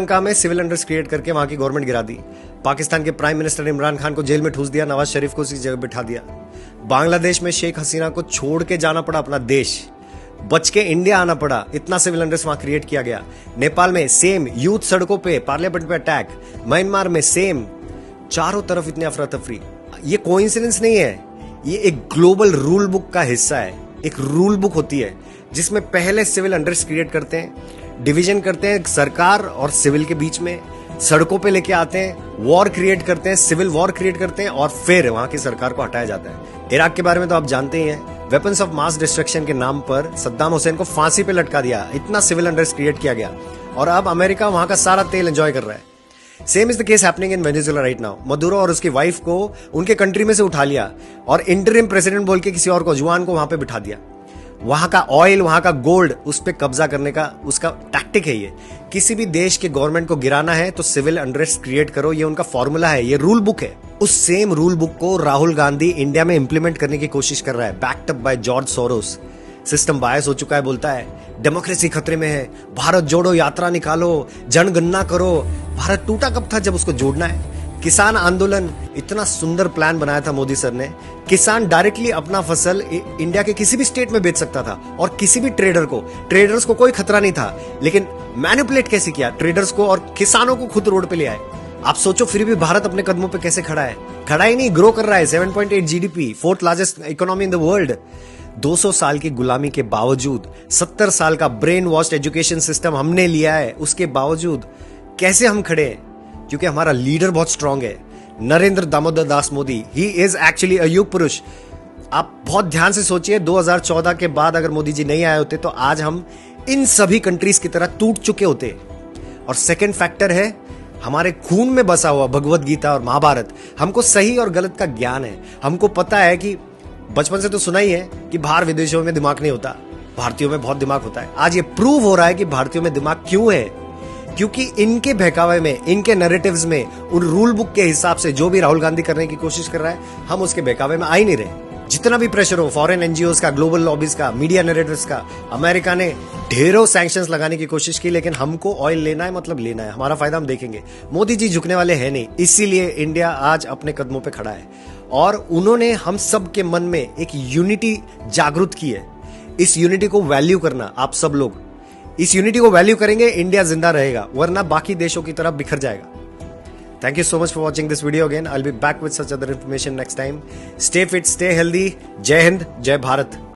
श्रीलंका में civil unrest create करके वहां की गवर्नमेंट गिरा दी। पाकिस्तान के प्राइम मिनिस्टर इमरान खान को जेल में ठूस दिया, नवाज शरीफ को उसी जगह बिठा दिया। बांग्लादेश में शेख हसीना को छोड़ के जाना पड़ा अपना देश, बच के इंडिया आना पड़ा, इतना सिविल अनरेस्ट वहां क्रिएट किया गया। नेपाल में सेम, यूथ सड़कों पे, पार्लियामेंट पे अटैक। म्यांमार में सेम, चारों तरफ इतने अफरा तफरी। ये कोइंसिडेंस नहीं है, ये एक ग्लोबल रूल बुक का हिस्सा है। एक रूल बुक होती है जिसमें पहले सिविल अनरेस्ट क्रिएट करते हैं, डिवीजन करते हैं सरकार और सिविल के बीच में, सड़कों पे लेके आते हैं, वॉर क्रिएट करते हैं, सिविल वॉर क्रिएट करते हैं और फिर वहां की सरकार को हटाया जाता है। इराक के बारे में तो आप जानते ही हैं, वेपन्स ऑफ मास डिस्ट्रक्शन के नाम पर सद्दाम हुसैन को फांसी पे लटका दिया, इतना सिविल अनरेस्ट क्रिएट किया गया और अब अमेरिका वहां का सारा तेल एंजॉय कर रहा है। Same is the case happening in Venezuela right now. Maduro और उसकी वाइफ को उनके कंट्री में से उठा लिया और इंटरिम प्रेसिडेंट बोल के किसी और को, जुआन को वहां पे बिठा दिया। वहां का ऑयल, वहां का गोल्ड, उस पर कब्जा करने का उसका टैक्टिक है ये। किसी भी देश के गवर्नमेंट को गिराना है तो सिविल अनरेस्ट क्रिएट करो, ये उनका फॉर्मूला है, ये रूल बुक है। उस सेम रूल बुक को राहुल गांधी इंडिया में इंप्लीमेंट करने की कोशिश कर रहा है, backed up by George Soros. System bias हो चुका है, बोलता है डेमोक्रेसी खतरे में है, भारत जोड़ो यात्रा निकालो, जनगणना करो। भारत टूटा कब था जब उसको जोड़ना है। किसान आंदोलन, इतना सुंदर प्लान बनाया था मोदी सर ने। किसान डायरेक्टली अपना फसल इंडिया के किसी भी स्टेट में बेच सकता था और किसी भी ट्रेडर्स को कोई खतरा नहीं था। लेकिन मैनिपुलेट कैसे किया ट्रेडर्स को और किसानों को खुद रोड पे ले आए। आप सोचो फिर भी भारत अपने कदमों पे कैसे खड़ा है। खड़ा ही नहीं, ग्रो कर रहा है। 7.8 GDP, 4th largest economy in the world. 200 साल की गुलामी के बावजूद, 70 साल का ब्रेन वॉश्ड एजुकेशन सिस्टम हमने लिया है, उसके बावजूद कैसे हम खड़े हैं? क्योंकि हमारा लीडर बहुत स्ट्रांग है, Narendra Damodar Das Modi. He is actually अ युग पुरुष। आप बहुत ध्यान से सोचिए, 2014 के बाद अगर मोदी जी नहीं आए होते तो आज हम इन सभी कंट्रीज की तरह टूट चुके होते। और सेकंड फैक्टर है, हमारे खून में बसा हुआ भगवत गीता और महाभारत। हमको सही और गलत का ज्ञान है। हमको पता है कि बचपन से तो सुना ही है कि बाहर विदेशों में दिमाग नहीं होता, भारतीयों में बहुत दिमाग होता है। आज ये प्रूव हो रहा है कि भारतीयों में दिमाग क्यों है, क्योंकि इनके बहकावे में, इनके नैरेटिव्स में, उन रूल बुक के हिसाब से जो भी राहुल गांधी करने की कोशिश कर रहा है, हम उसके बहकावे में आ ही नहीं रहे। जितना भी प्रेशर हो, फॉरेन एनजीओज का, ग्लोबल लॉबीज का, मीडिया नैरेटिव्स का, अमेरिका ने ढेरों सैंक्शंस लगाने की कोशिश की, लेकिन हमको ऑयल लेना है, मतलब लेना है, हमारा फायदा हम देखेंगे। मोदी जी झुकने वाले हैं नहीं, इसीलिए इंडिया आज अपने कदमों पे खड़ा है और उन्होंने हम सब के मन में एक यूनिटी जागृत की है। इस यूनिटी को वैल्यू करना, आप सब लोग इस यूनिटी को वैल्यू करेंगे, इंडिया जिंदा रहेगा, वरना बाकी देशों की तरफ बिखर जाएगा। Thank you so much for watching this video again. I'll be back with such other information next time. Stay fit, stay healthy. Jai Hind, Jai Bharat.